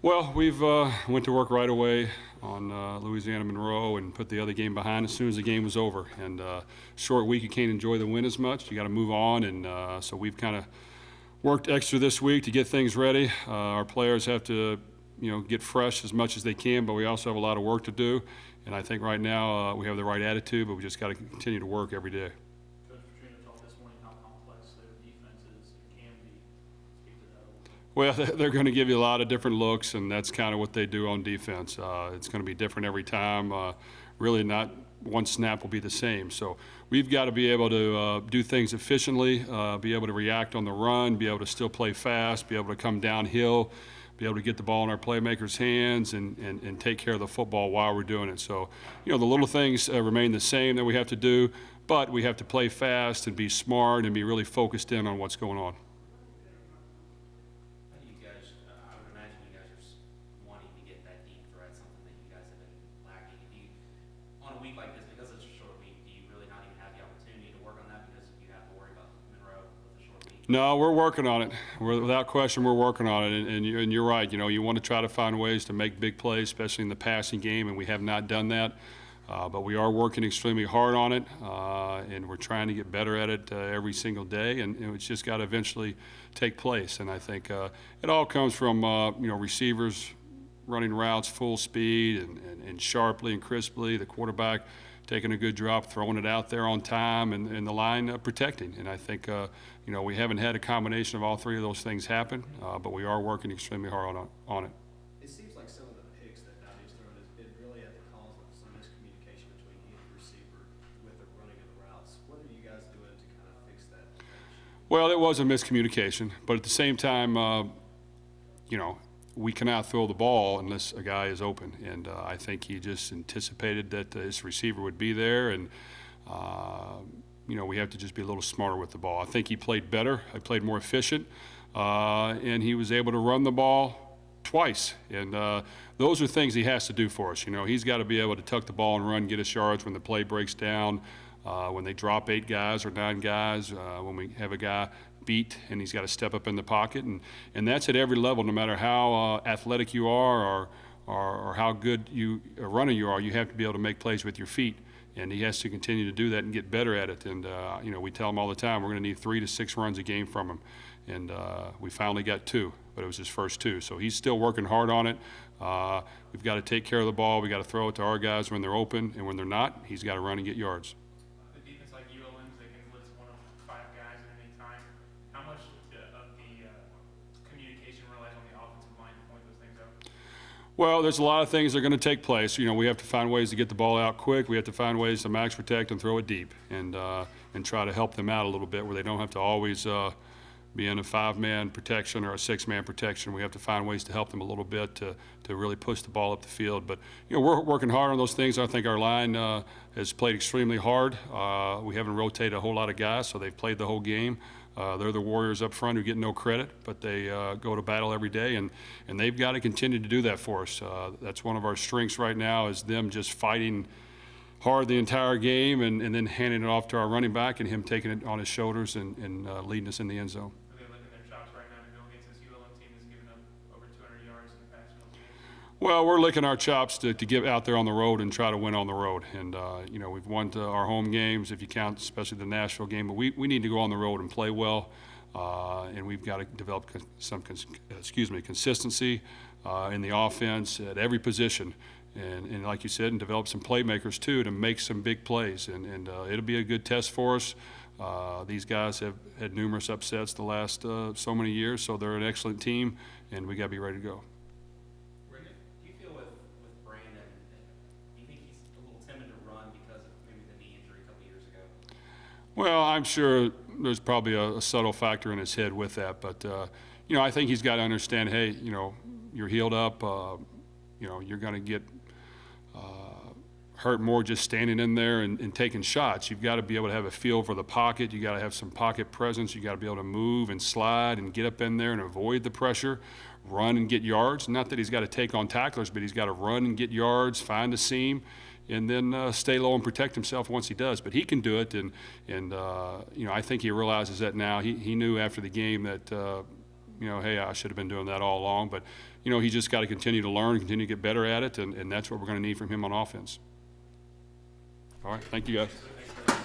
Well, we've went to work right away on Louisiana Monroe and put the other game behind as soon as the game was over. And short week, you can't enjoy the win as much. You got to move on, and so we've kind of worked extra this week to get things ready. Our players have to, get fresh as much as they can, but we also have a lot of work to do. And I think right now we have the right attitude, but we just got to continue to work every day. Coach Petrino talked this morning how complex their defense is and can be. Speak to that a little bit. Well, they're going to give you a lot of different looks, and that's kind of what they do on defense. It's going to be different every time. Really, not one snap will be the same. So we've got to be able to do things efficiently, be able to react on the run, be able to still play fast, be able to come downhill, be able to get the ball in our playmakers' hands and take care of the football while we're doing it. So, the little things remain the same that we have to do, but we have to play fast and be smart and be really focused in on what's going on. How do you guys, I would imagine you guys are wanting to get that deep threat, something that you guys have been lacking. Do you, on a week like this, because it's a short week, do you really not even have the opportunity to work on that because you have to worry about Monroe with a short week? No, we're working on it. Without question, we're working on it. And you're right. You want to try to find ways to make big plays, especially in the passing game, and we have not done that. But we are working extremely hard on it, and we're trying to get better at it every single day. And it's just got to eventually take place. And I think it all comes from receivers running routes full speed and sharply and crisply. The quarterback taking a good drop, throwing it out there on time, and the line protecting. And I think we haven't had a combination of all three of those things happen, but we are working extremely hard on it. It seems like some of the picks that Dottie's thrown has been really at the cause of some miscommunication between he and the receiver with the running of the routes. What are you guys doing to kind of fix that issue? Well, it was a miscommunication, but at the same time, we cannot throw the ball unless a guy is open. And I think he just anticipated that his receiver would be there, and we have to just be a little smarter with the ball. I think he played better. I played more efficient, and he was able to run the ball twice. And those are things he has to do for us. He's got to be able to tuck the ball and run, get us yards when the play breaks down, when they drop 8 guys or 9 guys, when we have a guy beat and he's got to step up in the pocket. And that's at every level, no matter how athletic you are or how good a runner you are, you have to be able to make plays with your feet. And he has to continue to do that and get better at it. And, we tell him all the time, we're going to need 3 to 6 runs a game from him. And we finally got 2, but it was his first 2. So he's still working hard on it. We've got to take care of the ball. We've got to throw it to our guys when they're open. And when they're not, he's got to run and get yards. The defense like ULM's, they can blitz one of 5 guys at any time. How much of the communication relies on the offensive line to point those things out? Well, there's a lot of things that are going to take place. We have to find ways to get the ball out quick. We have to find ways to max protect and throw it deep, and try to help them out a little bit where they don't have to always be in a 5-man protection or a 6-man protection. We have to find ways to help them a little bit to really push the ball up the field. But we're working hard on those things. I think our line has played extremely hard. We haven't rotated a whole lot of guys, so they've played the whole game. They're the warriors up front who get no credit, but they go to battle every day, and they've got to continue to do that for us. That's one of our strengths right now, is them just fighting hard the entire game and then handing it off to our running back and him taking it on his shoulders and leading us in the end zone. Are they licking their chops right now to go against this ULM team that's given up over 200 yards in the past few games? Well, we're licking our chops to get out there on the road and try to win on the road. And, we've won our home games, if you count especially the Nashville game. But we need to go on the road and play well. And we've got to develop some consistency in the offense at every position. And like you said, and develop some playmakers, too, to make some big plays. And it'll be a good test for us. These guys have had numerous upsets the last so many years, so they're an excellent team, and we got to be ready to go. Do you feel with Brandon, do you think he's a little timid to run because of maybe the knee injury a couple years ago? Well, I'm sure there's probably a subtle factor in his head with that. But, I think he's got to understand, hey, you're healed up. You're going to get hurt more just standing in there and taking shots. You've got to be able to have a feel for the pocket. You got to have some pocket presence. You got to be able to move and slide and get up in there and avoid the pressure, run and get yards. Not that he's got to take on tacklers, but he's got to run and get yards, find the seam, and then stay low and protect himself once he does. But he can do it, and I think he realizes that now. He knew after the game that you know, hey, I should have been doing that all along. But, you know, he's just got to continue to learn, continue to get better at it, and that's what we're going to need from him on offense. All right, thank you, guys.